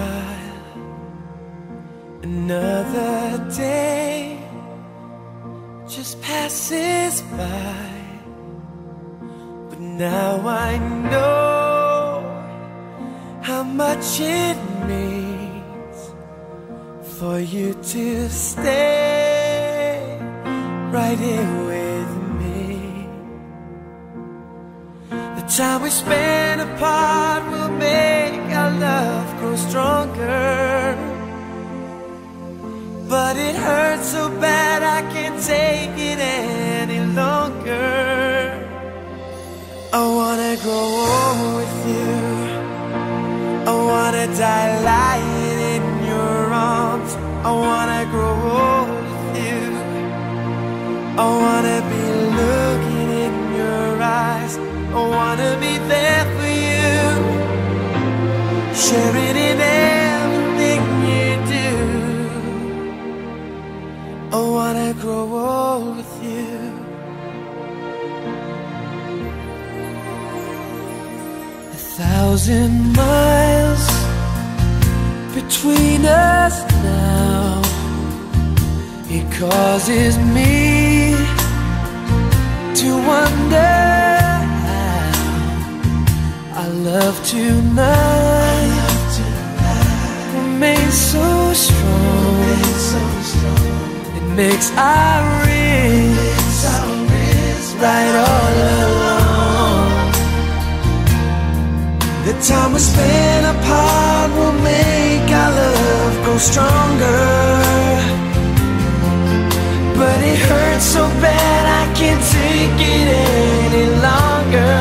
smile. Another day just passes by, but now I know how much it means for you to stay right here with me. The time we spend apart will make our love grow stronger, but it hurts so bad I can't take it any longer. I wanna grow old with you, I wanna die lying in your arms. I wanna grow old with you, I wanna be looking in your eyes. I wanna be there for you, sharing in everything you do. I wanna grow old with you. 1,000 miles between us now, it causes me to wonder how our love tonight remains so strong. It makes our wrists right all along. The time we spend apart will make our love grow stronger, but it hurts so bad I can't take it any longer.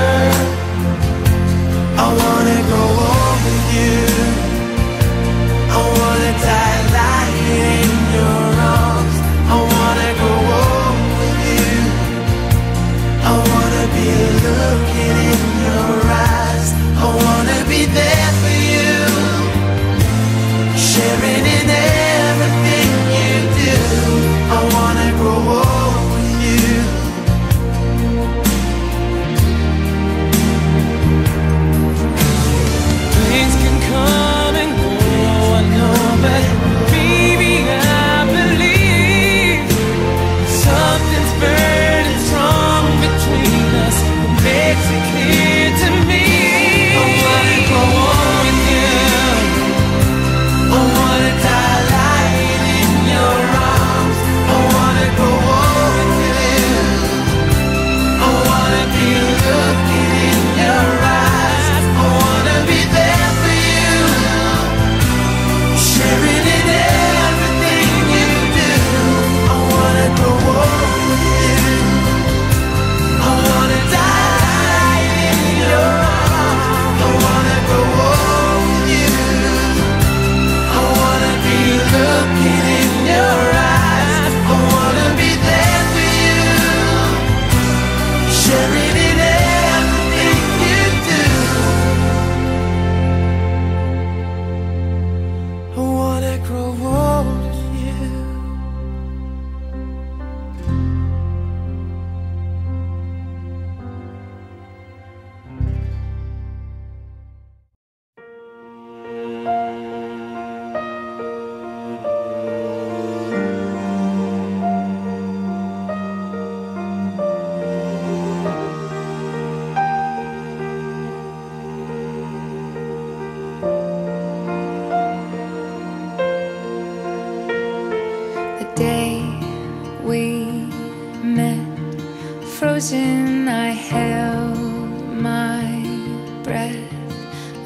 I wanna grow old with you, I wanna die lying in your arms. I wanna grow old with you, I wanna be looking in your eyes. I wanna be there for you, sharing in everything you do. I wanna grow old with you. Things can come and go, I know, but baby, I believe something's burning strong between us. It makes it clear to me. I wanna go on with you, I wanna die lying in your arms. I wanna go on with you, I wanna be looking in your eyes. I wanna be there for you, sharing in everything you do. I wanna go on with you, I wanna die in your arms. I wanna go on with you, I wanna be looking in your eyes. I wanna be there for you, sharing in everything you do. I wanna grow old with you. The day we met, frozen, I held my breath.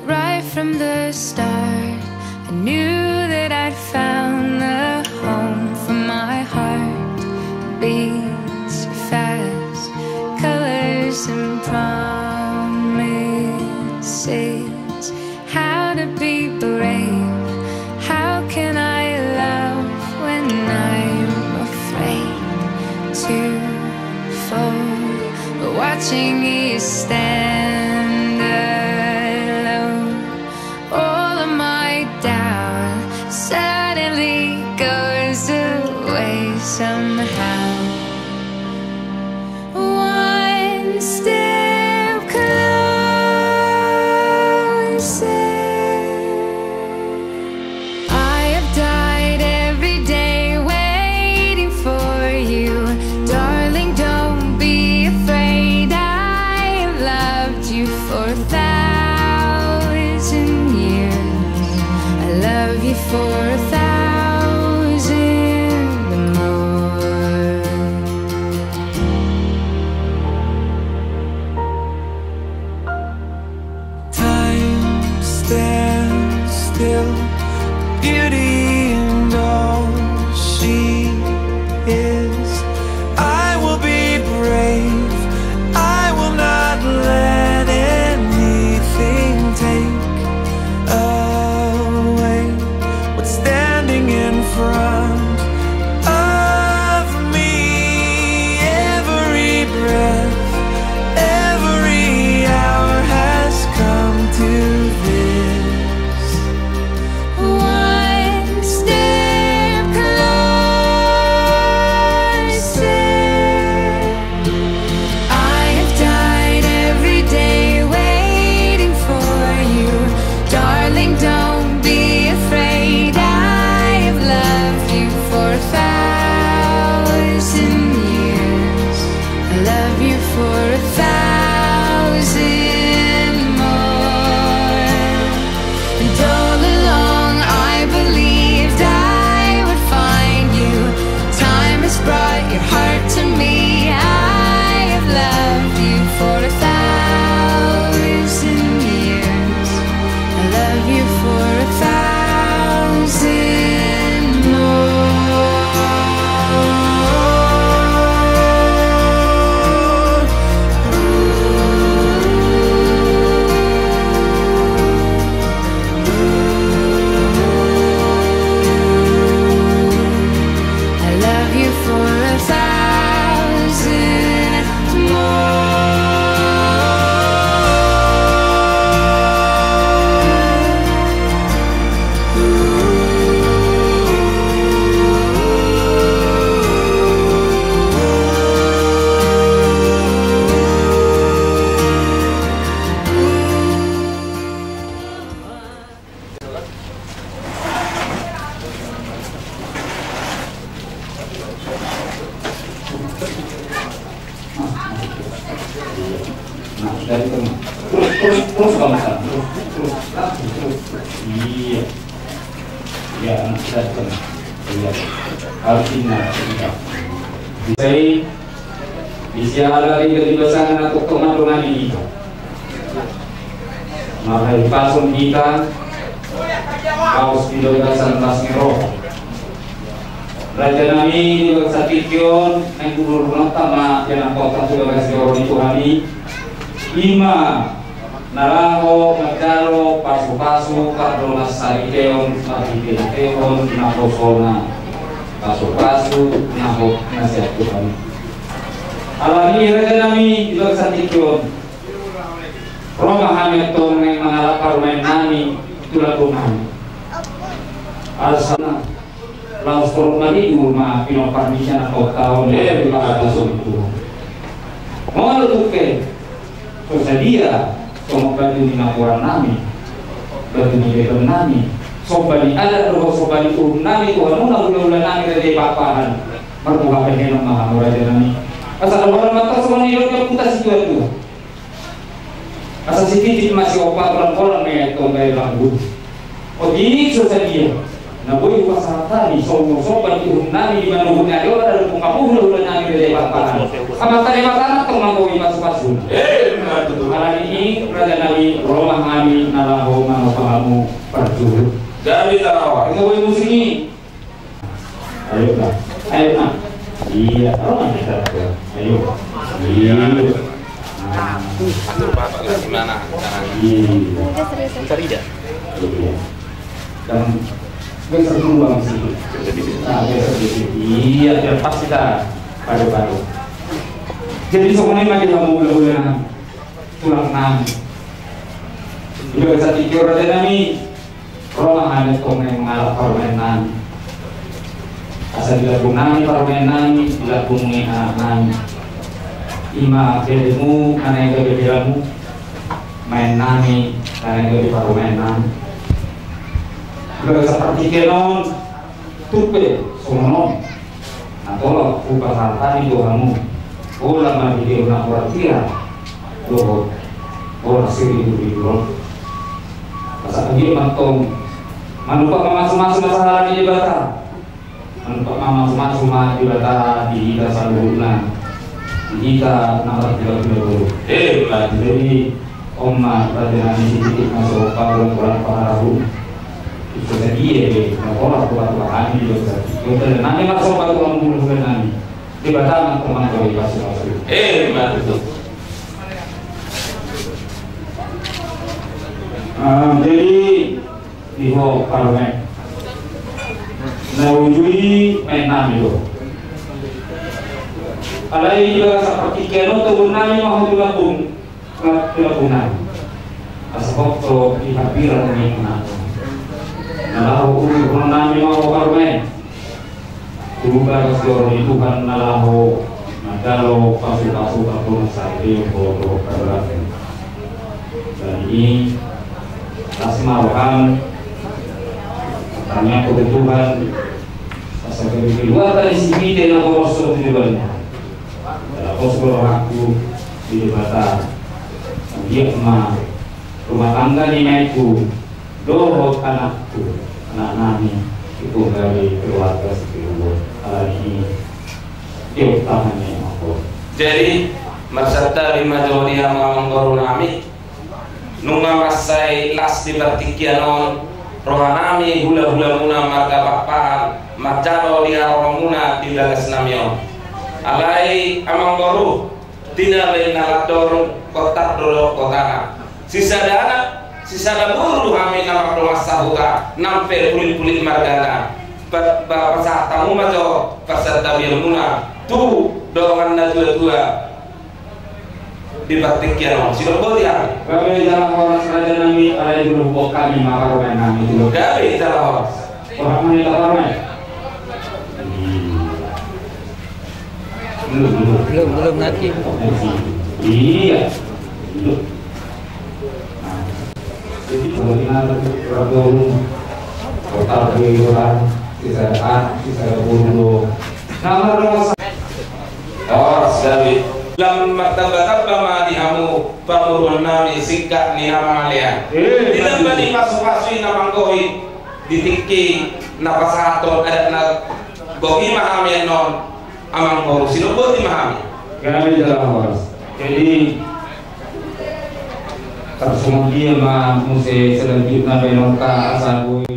Right from the start, I knew that I'd found the home for my heart. Beats fast, colors and promises. How to be brave, how can I love when I'm afraid to fall? Watching you stand alone, all of my doubt suddenly goes away somehow. One step closer. you for 1,000 more. Time stands still, beauty and all she is. I will be brave, I will not let anything take away what's standing in front of me. Every breath, every hour has come to this. One step closer. I have died every day waiting for you. Darling, don't be afraid. I have loved you for 1,000 years. I love you for 1,000 more. And all along I believed I would find you. Time has brought your heart to me. I have loved you for 1,000 years. I love you for 1,000 I love you for 1,000 Nah, dari tengah. Terus kalau misalnya, terus. Iya. Ya, anak dari tengah. Iya. Harus ingat. Saya bisa lari dari pasangan atau teman-teman ini. Maka pasung kita kaos video gasan Basmiro. Raja nami di bangsa Tikion yang kulur tama yang kota sudah kasih orang itu kami lima naraho magkaro pasu-pasu kardo nasari keon makikil keon nakosona pasu-pasu naho nasihat Tuhan. Alami raja nami di bangsa Tikion Roma hametong yang mengalapar main nami itulah Tuhan. Alasana laos kormali rumah pinoparmisya na tahun di pagkakasong ito. Mga lutuke, so sa dia, so magpapalito ninakuran namin, bato nilitan namin, so bali alat o so bali urum namin, kung ano na ulan namin na di papahan, marpukapan kayo ng mga mura dyan namin. Asa kalawar mata sa mga nilog yung punta si Tuhan ito. Asa si Titi masih opat orang-orang na ito ngayon lang good. O di so sa dia, na boy pasatani sobat irum nami di mana hubungan dia ada pungkapuh ulah nami dari paparan apa tadi makanan tong mangkoi pasu-pasu betul kali ini raja nabi Roma kami nalaho manopahamu perjuru dari tarawa itu boy musik ini ayo nah iya Roma kita ayo iya atur Pak gimana sekarang? Cari dah. Dan besar dulu bang sih. Nah, besar di sini. Iya, terpas kita padu-padu. Jadi semuanya lagi kamu gula-gula tulang enam. Juga bisa tidur aja nami. Kalau ada komen mengalap permainan. Asal dilabung nami permainan, dilabung anak nami. Ima dirimu karena yang bebelamu main nami karena yang permainan. Juga seperti kenon tupe sono atau upah harta di doamu bola mandi di una kuartia doa bola siri di dulu masa lagi mantong Manupa masuk-masuk masalah di bata. Manupa masuk-masuk di bata di kita saluruna. Di kita nomor 30. Berarti jadi Oma perhatian ini masuk Kurang Parahu. Itu tadi ya, orang tua-tua ini juga. Kemudian nanti masuk Kurang nanti. Di bata teman kau kasih masuk. Betul. Jadi iho parlemen nawujui menam itu alai juga seperti keno tu nami mau digabung gabungan asbab to ihapira ni na nalahu nami mau parlemen juga seluruh itu kan nalahu nadalo pasu-pasu kabun sari bodo parlemen dan ini asmakan tanya kebutuhan asal keluar dari sini dengan kosong di dalamnya dalam kosong aku di bata dia rumah tangga ni naikku dohot anakku anak nani itu dari keluarga sekitar hari ini dia utamanya aku jadi maksudnya lima jodi yang menggorong nami nunga masai las di bertikianon rohanami hula-hula muna marga bapan marjado liha rohamuna di lagas namion alai amang boru tina lain nalador kotak dolo kotana sisa dana buru kami nama rumah buka nampe kulit-kulit margana pasah tamu majo pasah tabiel muna tu doangan na tua-tua di baktikian sino bo dia kami dalam horas raja nami ada di grup kami maka romen nami itu gawe dalam horas orang mana tak romen belum nanti iya jadi kalau kita bergabung total kehidupan sisa bulu nama rumah horas gawe lam martabata ma dihamu pamurun nami sikka ni amalia tidak bani masuk-masuk nama gohi ditikki napasaton ada na gohi mahami non amang goru sino gohi mahami kami dalam horas jadi tersembunyi ma muse selanjutnya benongka asal bui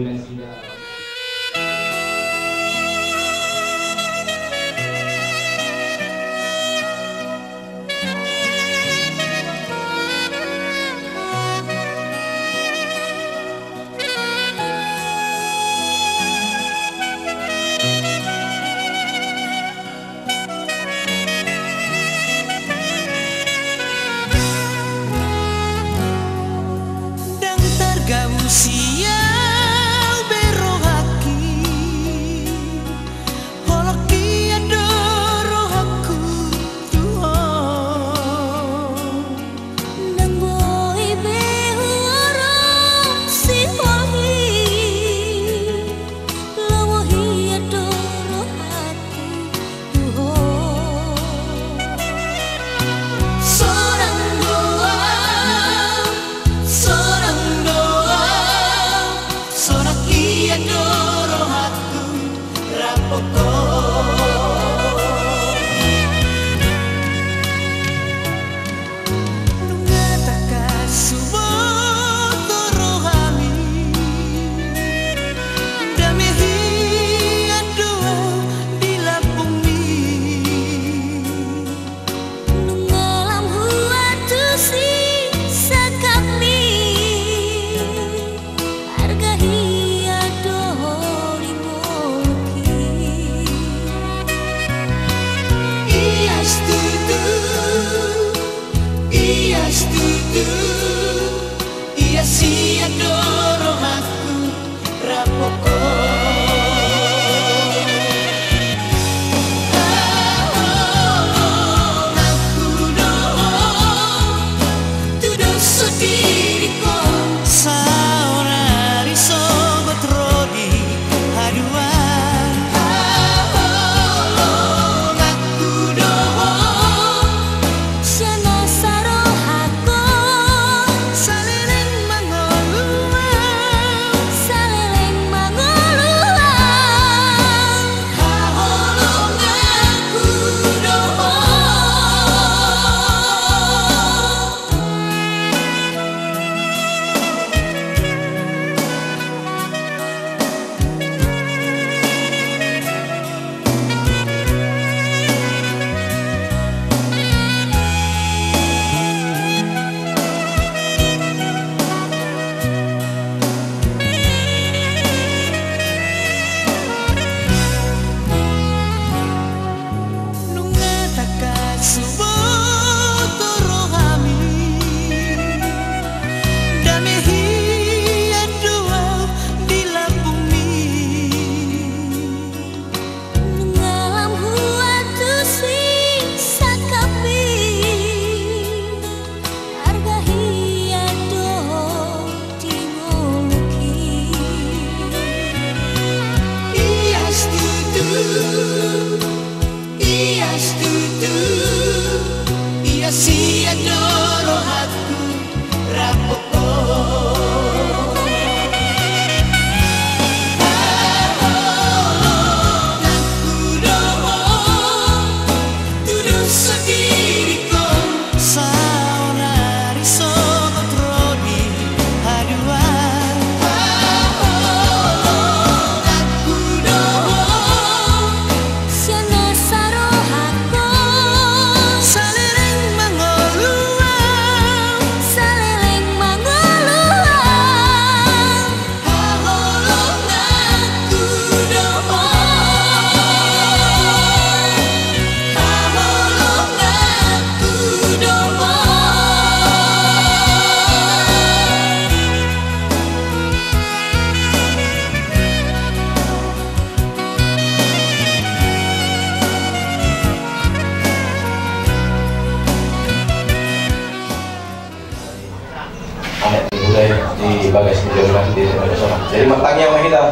matangnya mah kita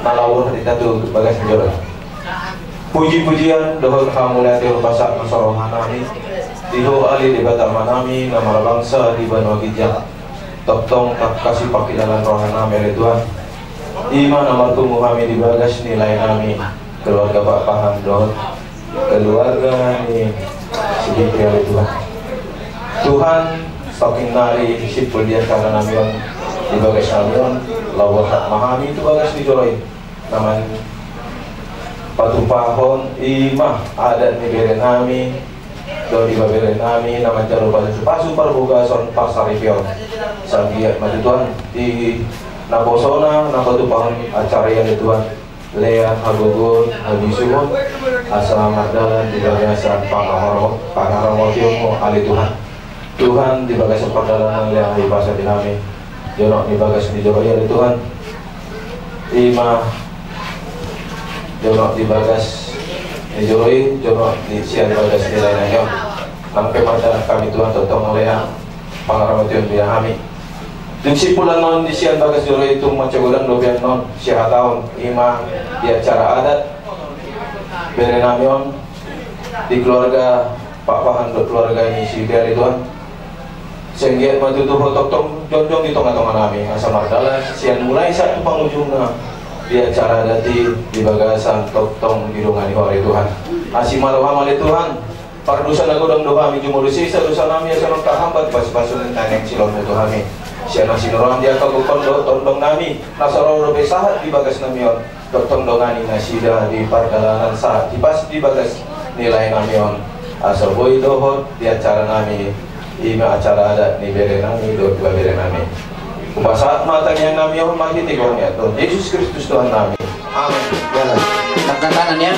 nalawur kita tuh bagas njor. Puji-pujian dohon kamula teo pasak masorohanami diho ali di bata manami nama bangsa di Banua Kijang toptong tak kasih pakidalan rohanami Tuhan iman amartu muhami di bagas nilai nami keluarga Pak Paham dohon keluarga ni sedikit oleh Tuhan Tuhan saking nari sipul dia karena namion di bagas namion lawat tak mahami itu bagas dijoroi naman patupahon imah adat ni beren nami do di baberen nami naman jaro pasu parbugason pasarifion sagiat mati Tuhan di nabosona napatupahon acara yang Tuhan Lean Hagogon Habisuhon asa mardalan di bagasan pangaromotiumo ali Tuhan Tuhan di bagasan pardalan Lean ibasa dinami jono di bagas di joro ali Tuhan imah jono di bagas di joroi jono di sian bagas di lainnya sampai pada kami Tuhan totong Lean pangaromotiun biang kami Simpulan non di sian bagas joro itu macam dobian non siapa tahun ima di acara adat berenamion di keluarga Pak Pahan keluarga ini si dari Tuhan sehingga matu tuh tong jonjong di tengah-tengah kami asal mardalan sian mulai satu pengunjungnya di acara adat di bagasan tong hidungan di hari Tuhan asim maroham oleh Tuhan pardusan aku dong doa kami jumulusi sadusan kami asal tak hambat pas-pasun taneng silon Tuhan kami siapa sinorohan dia kau kondo tondong nami nasoro robe sahat di bagas namion tondong dongani nasida di pardalanan sahat di pas di bagas nilai namion asal boy dohot di acara nami ima acara adat ni bere nami do dua bere nami saat matanya namion mati tigongnya Tuhan Yesus Kristus Tuhan nami amin jalan Angkat tangan ya.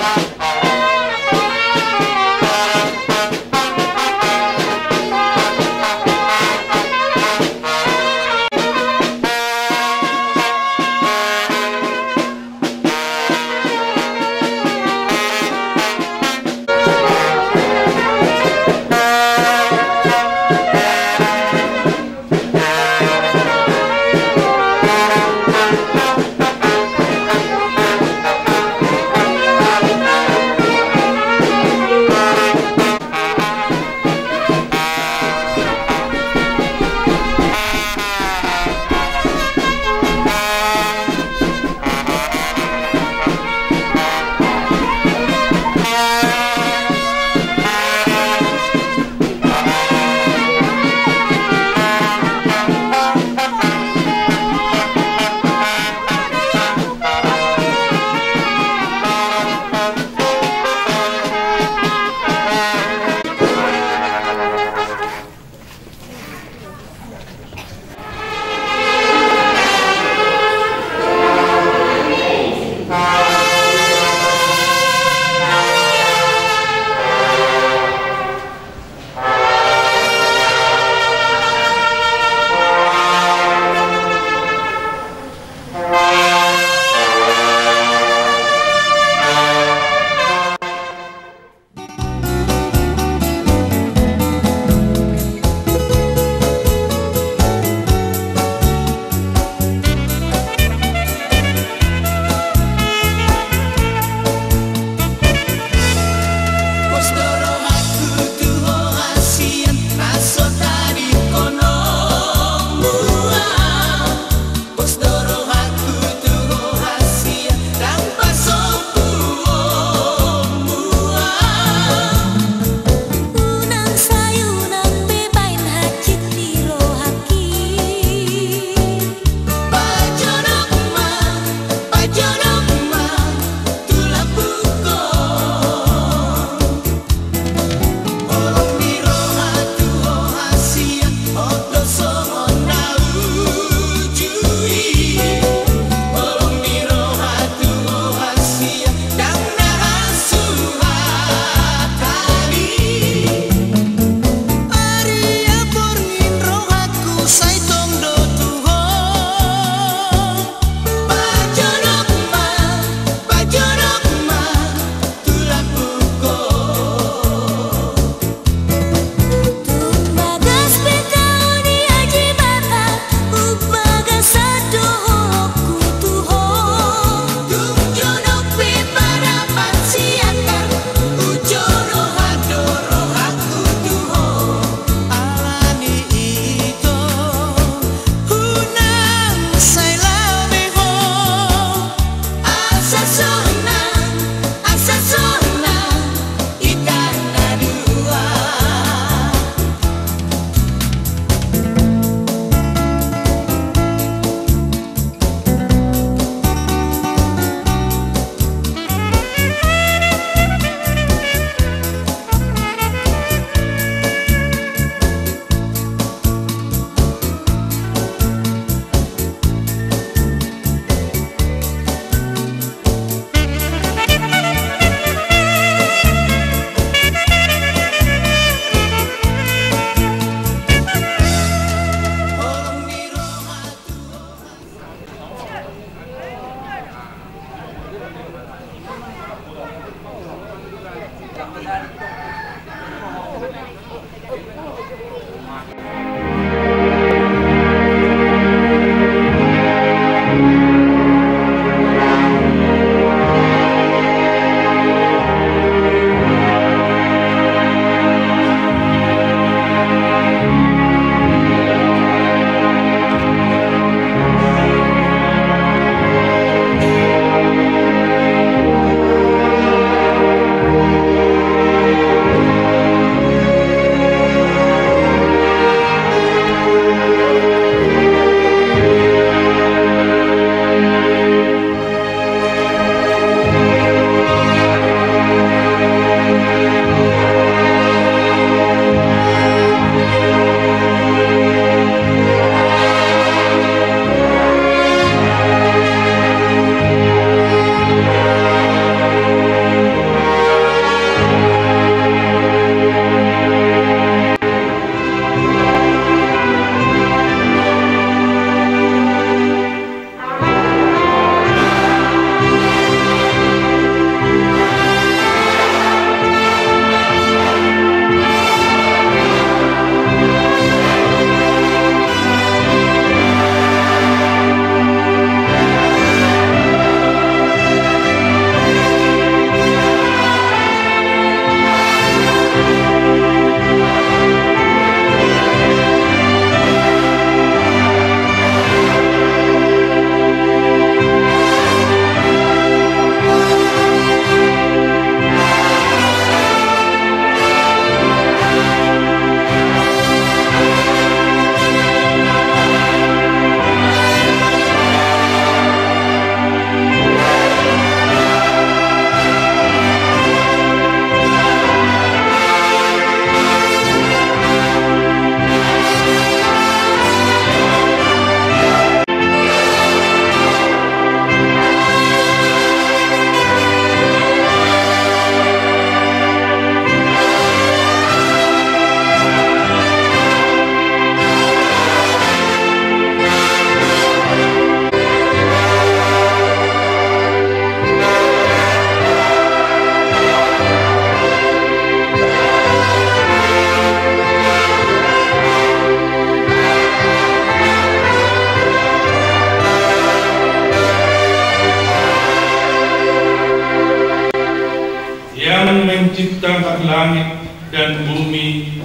menciptakan langit dan bumi.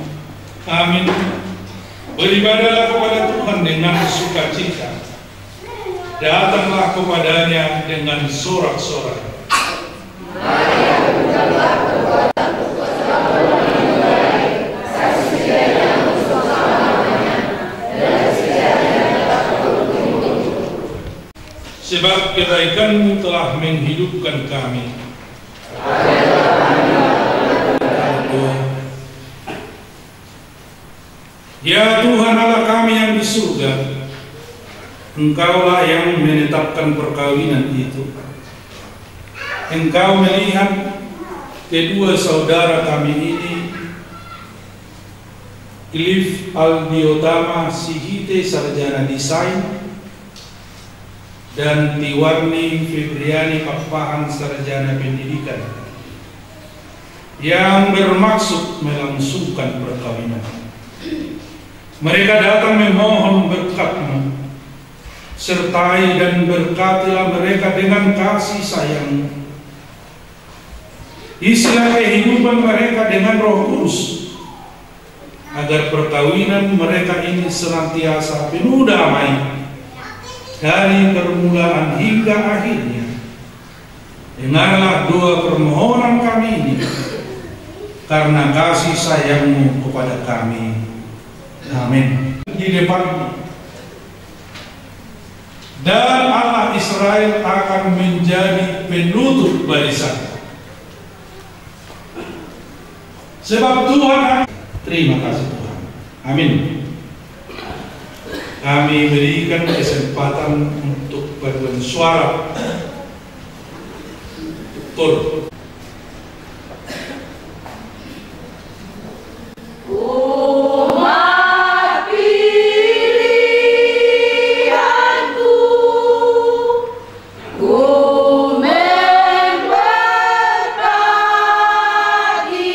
Amin. Beribadahlah kepada Tuhan dengan sukacita. Datanglah kepadanya dengan sorak-sorai. Sebab kebaikan-Mu telah menghidupkan kami. Ya Tuhan Allah kami yang di surga, Engkaulah yang menetapkan perkawinan itu. Engkau melihat kedua saudara kami ini, Cliff Aldiotama Sihite sarjana desain dan Tiwarni Febriani Pakpahan sarjana pendidikan, yang bermaksud melangsungkan perkawinan. Mereka datang memohon berkat-Mu, sertai dan berkatilah mereka dengan kasih sayang-Mu. Isilah kehidupan mereka dengan Roh Kudus, agar perkawinan mereka ini senantiasa penuh damai dari permulaan hingga akhirnya. Dengarlah doa permohonan kami ini, karena kasih sayang-Mu kepada kami. Amin. Di depan dan Allah Israel akan menjadi penutup barisan. Sebab Tuhan, terima kasih Tuhan. Amin. Kami berikan kesempatan untuk paduan suara. Tur. Berbagi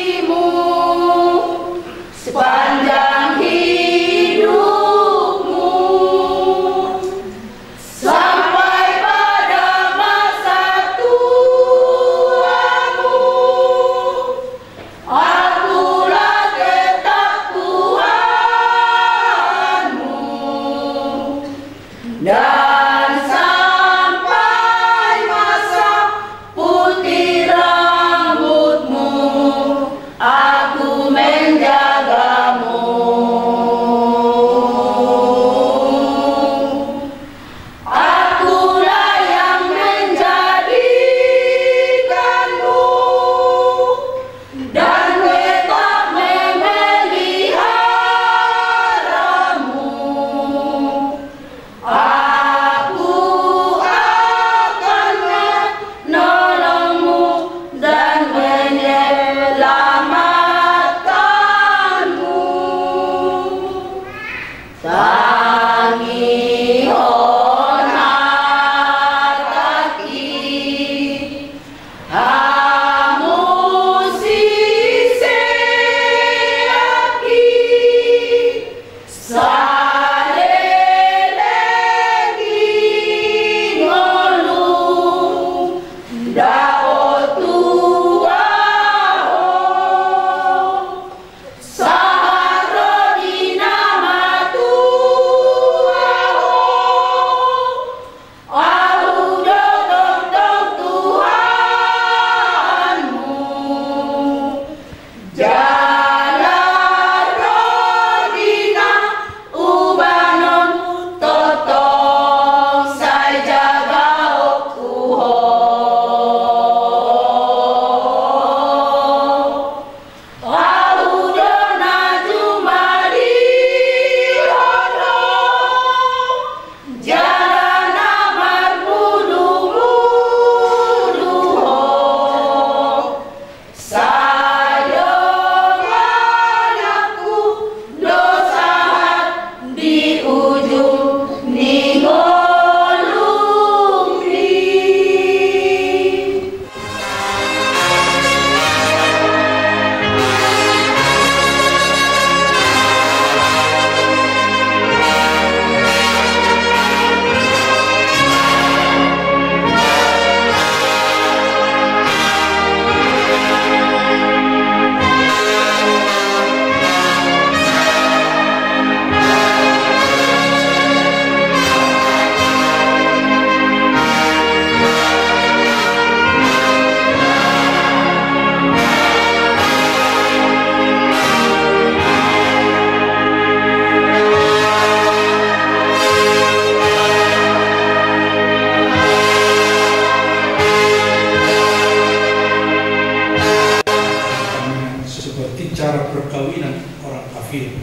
kafir.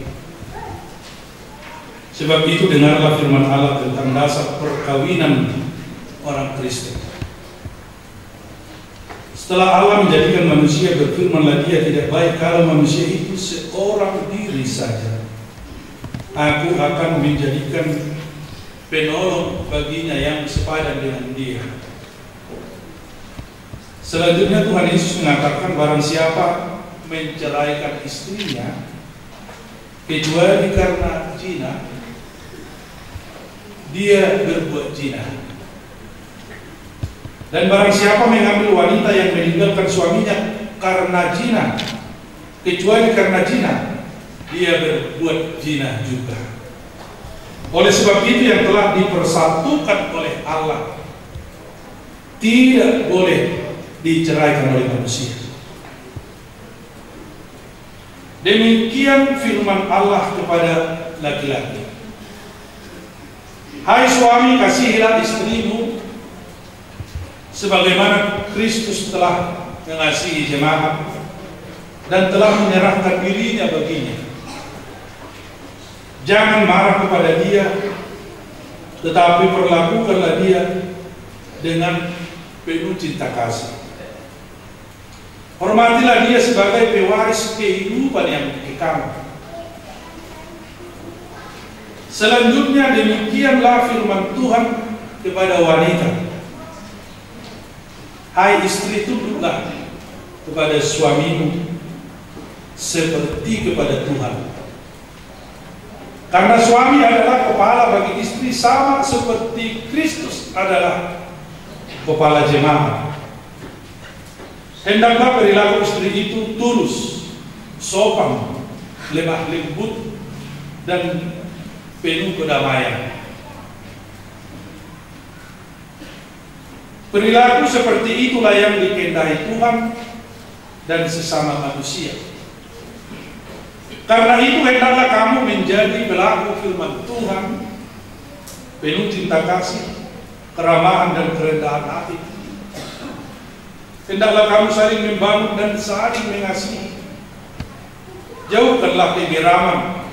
Sebab itu dengarlah firman Allah tentang dasar perkawinan orang Kristen. Setelah Allah menjadikan manusia, berfirmanlah Dia, tidak baik kalau manusia itu seorang diri saja. Aku akan menjadikan penolong baginya yang sepadan dengan dia. Selanjutnya Tuhan Yesus mengatakan, barang siapa menceraikan istrinya kecuali karena zina, dia berbuat zina. Dan barang siapa mengambil wanita yang meninggalkan suaminya karena zina kecuali karena zina, dia berbuat zina juga. Oleh sebab itu yang telah dipersatukan oleh Allah tidak boleh diceraikan oleh manusia. Demikian firman Allah kepada laki-laki. Hai suami, kasihilah istrimu sebagaimana Kristus telah mengasihi jemaat dan telah menyerahkan dirinya baginya. Jangan marah kepada dia, tetapi perlakukanlah dia dengan penuh cinta kasih. Hormatilah dia sebagai pewaris kehidupan yang kekal. Selanjutnya demikianlah firman Tuhan kepada wanita. Hai istri, tunduklah kepada suamimu seperti kepada Tuhan. Karena suami adalah kepala bagi istri, sama seperti Kristus adalah kepala jemaat. Hendaklah perilaku istri itu tulus, sopan, lemah lembut, dan penuh kedamaian. Perilaku seperti itulah yang dikehendaki Tuhan dan sesama manusia. Karena itu hendaklah kamu menjadi pelaku firman Tuhan, penuh cinta kasih, keramahan dan kerendahan hati. Hendaklah kamu saling membangun dan saling mengasihi. Jauhkanlah kegeraman,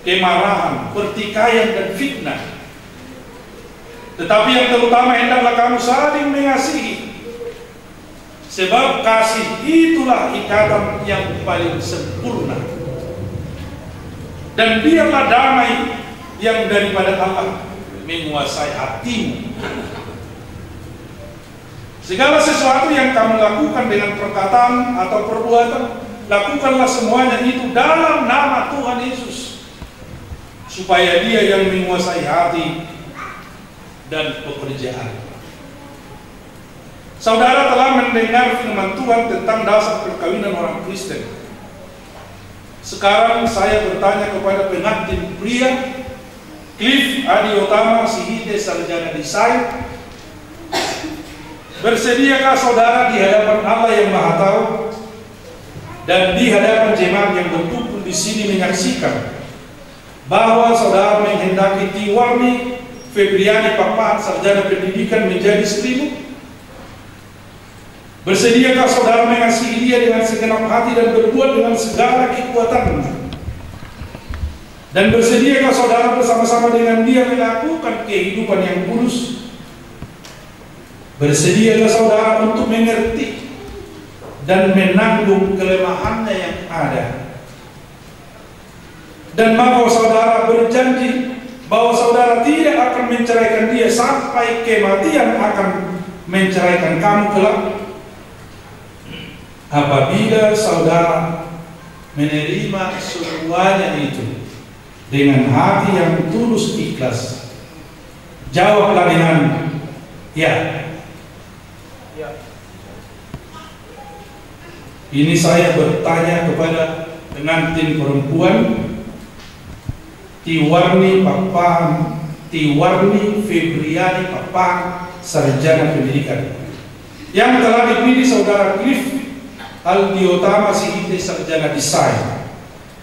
kemarahan, pertikaian dan fitnah. Tetapi yang terutama hendaklah kamu saling mengasihi, sebab kasih itulah ikatan yang paling sempurna. Dan biarlah damai yang daripada Allah menguasai hatimu. Segala sesuatu yang kamu lakukan dengan perkataan atau perbuatan, lakukanlah semuanya itu dalam nama Tuhan Yesus, supaya Dia yang menguasai hati dan pekerjaan. Saudara telah mendengar firman Tuhan tentang dasar perkawinan orang Kristen. Sekarang saya bertanya kepada pengantin pria, Cliff Adiotama Sihite, sarjana desain. Bersediakah saudara di hadapan Allah yang Maha Tahu dan di hadapan jemaat yang berkumpul di sini menyaksikan bahwa saudara menghendaki Tiwarni Febriani Papahan, sarjana pendidikan, menjadi istrimu? Bersediakah saudara mengasihi dia dengan segenap hati dan berbuat dengan segala kekuatan? Dan bersediakah saudara bersama-sama dengan dia melakukan kehidupan yang kudus? Bersediakah saudara untuk mengerti dan menanggung kelemahannya yang ada? Dan mau saudara berjanji bahwa saudara tidak akan menceraikan dia sampai kematian akan menceraikan kamu kelak? Apabila saudara menerima semuanya itu dengan hati yang tulus ikhlas, jawablah dengan ya. Ini saya bertanya kepada pengantin perempuan Tiwarni Febriani Papahan, sarjana pendidikan, yang telah dipilih saudara Cliff Adiotama Sihite, sarjana desain,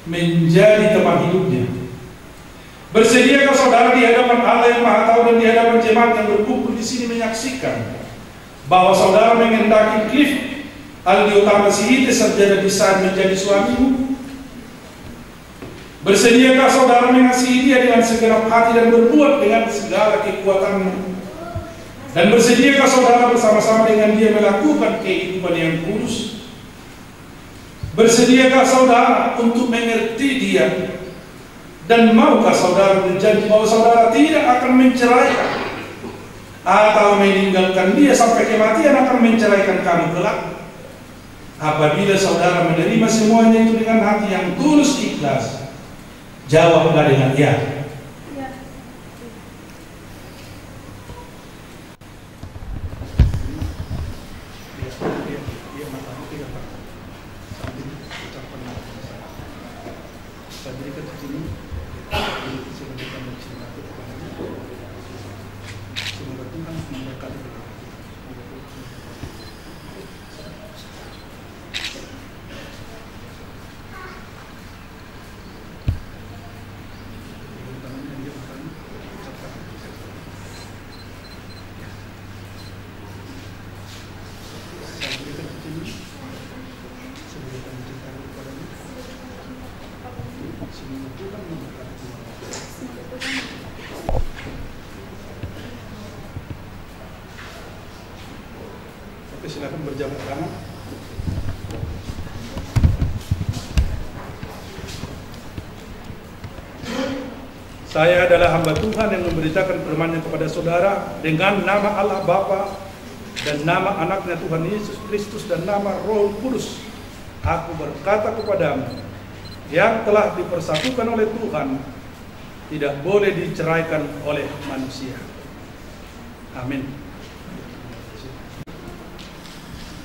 menjadi teman hidupnya. Bersediakah saudara di hadapan Allah yang Maha Tahu dan di hadapan jemaat yang berkumpul di sini menyaksikan bahwa saudara menghendaki Cliff Adiotama Sihite, sarjana desain, menjadi suamimu? Bersediakah saudara mengasihi dia dengan segenap hati dan berbuat dengan segala kekuatanmu? Dan bersediakah saudara bersama-sama dengan dia melakukan kehidupan yang kudus? Bersediakah saudara untuk mengerti dia? Dan maukah saudara berjanji bahwa saudara tidak akan menceraikan atau meninggalkan dia sampai kematian akan menceraikan kamu kelak? Apabila saudara menerima semuanya itu dengan hati yang tulus ikhlas, jawablah dengan ya. Oke, silakan berjabat tangan. Saya adalah hamba Tuhan yang memberitakan firman-Nya kepada saudara dengan nama Allah Bapa dan nama anaknya Tuhan Yesus Kristus dan nama Roh Kudus. Aku berkata kepadamu, yang telah dipersatukan oleh Tuhan tidak boleh diceraikan oleh manusia. Amin.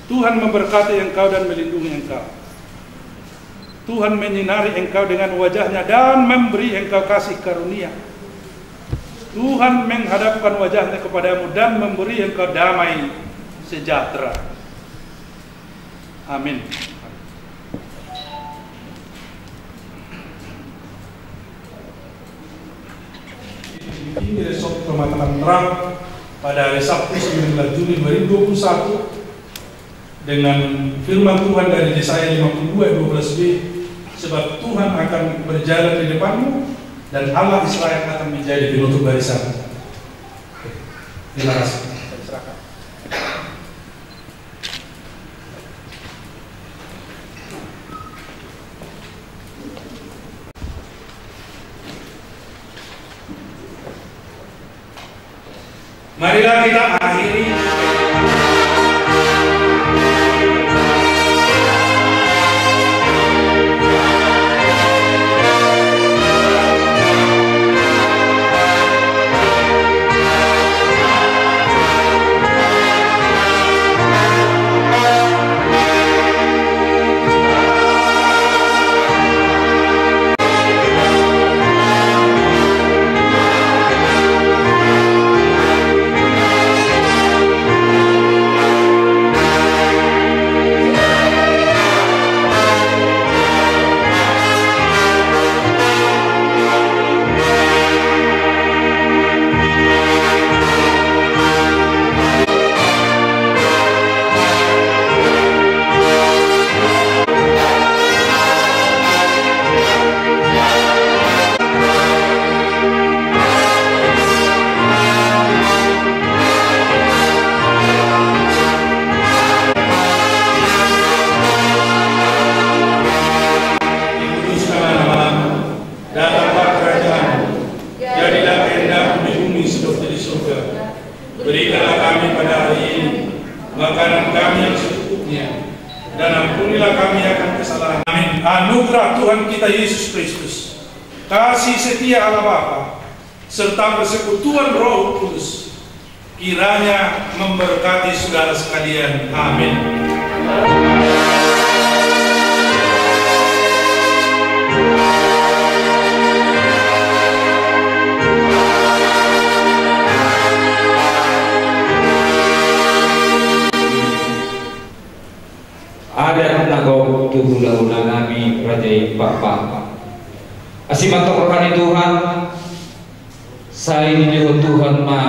Tuhan memberkati engkau dan melindungi engkau. Tuhan menyinari engkau dengan wajah-Nya dan memberi engkau kasih karunia. Tuhan menghadapkan wajah-Nya kepadamu dan memberi engkau damai sejahtera. Amin. Ini besok pematangan terang pada hari Sabtu 19 Juli 2021 dengan firman Tuhan dari Yesaya 52 12b, sebab Tuhan akan berjalan di depanmu dan Allah Israel akan menjadi penutup barisan. Terima kasih. Marilah kita akhiri anugerah Tuhan kita Yesus Kristus, kasih setia Allah Bapa, serta persekutuan Roh Kudus, kiranya memberkati saudara sekalian. Amin. Ada nagok tuhula-hula nami Raja Bapa. Asimantok rohani Tuhan, saya ini Tuhan ma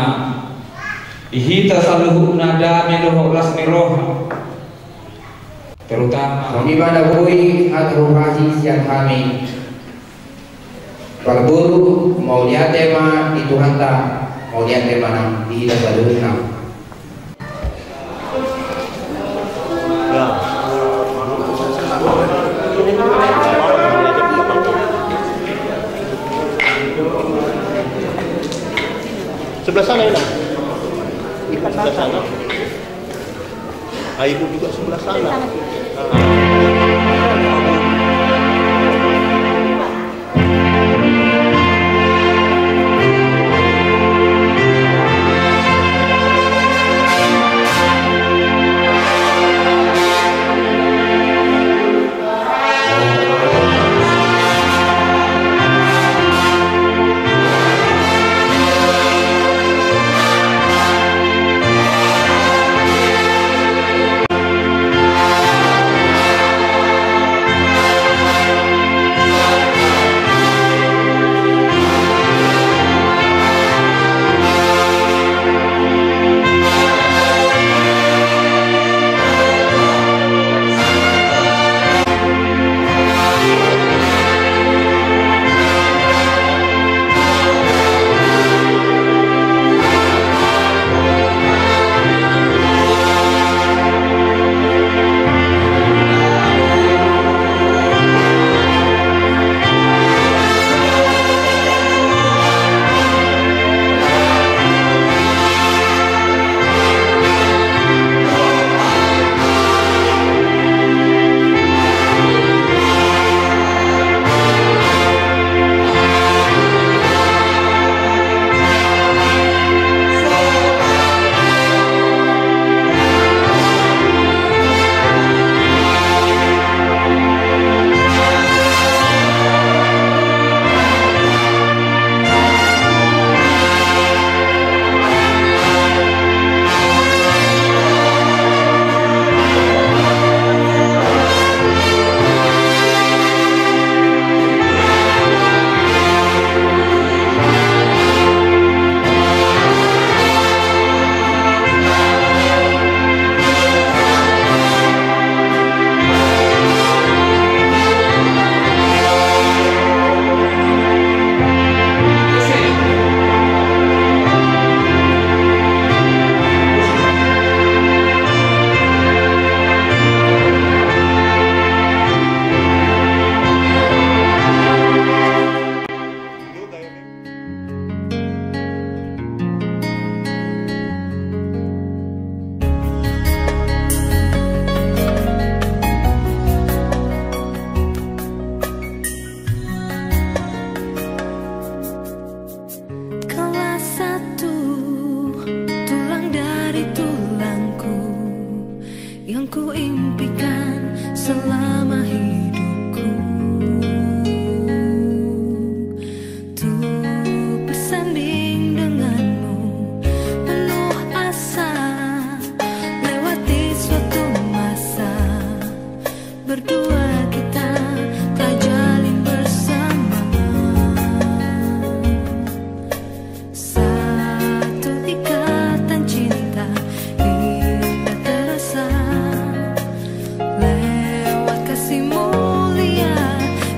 ihita saluhu nada meloh lasmi roh, terutama ibadah bui atau rohani siang kami Berburu mau lihat tema itu hantar, mau lihat tema nam di dalam nam. Sebelah sana ya, sebelah sana. Ibu juga sebelah sana. selama hidupku, untuk bersanding denganmu penuh asa, lewati suatu masa berdua kita telah jalin bersama satu ikatan cinta hingga terasa. Lewat kasih mulia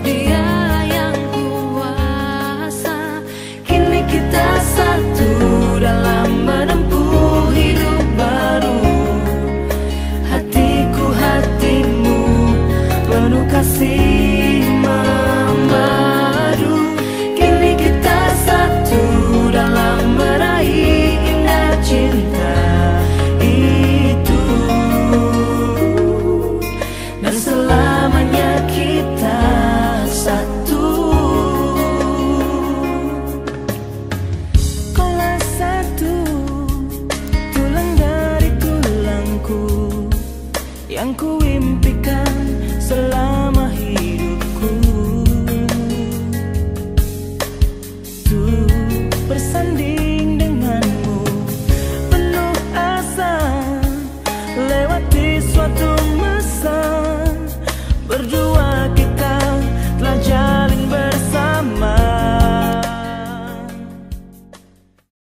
Dia yang kuasa, kini kita satu dalam menempuh hidup baru. Hatiku hatimu penuh kasih memadu, kini kita satu dalam meraih indah cinta itu. Dan selamanya kita satu. Kaulah satu, tulang dari tulangku, yang kuimpikan selama hidupku, untuk bersanding denganmu penuh asa, lewati suatu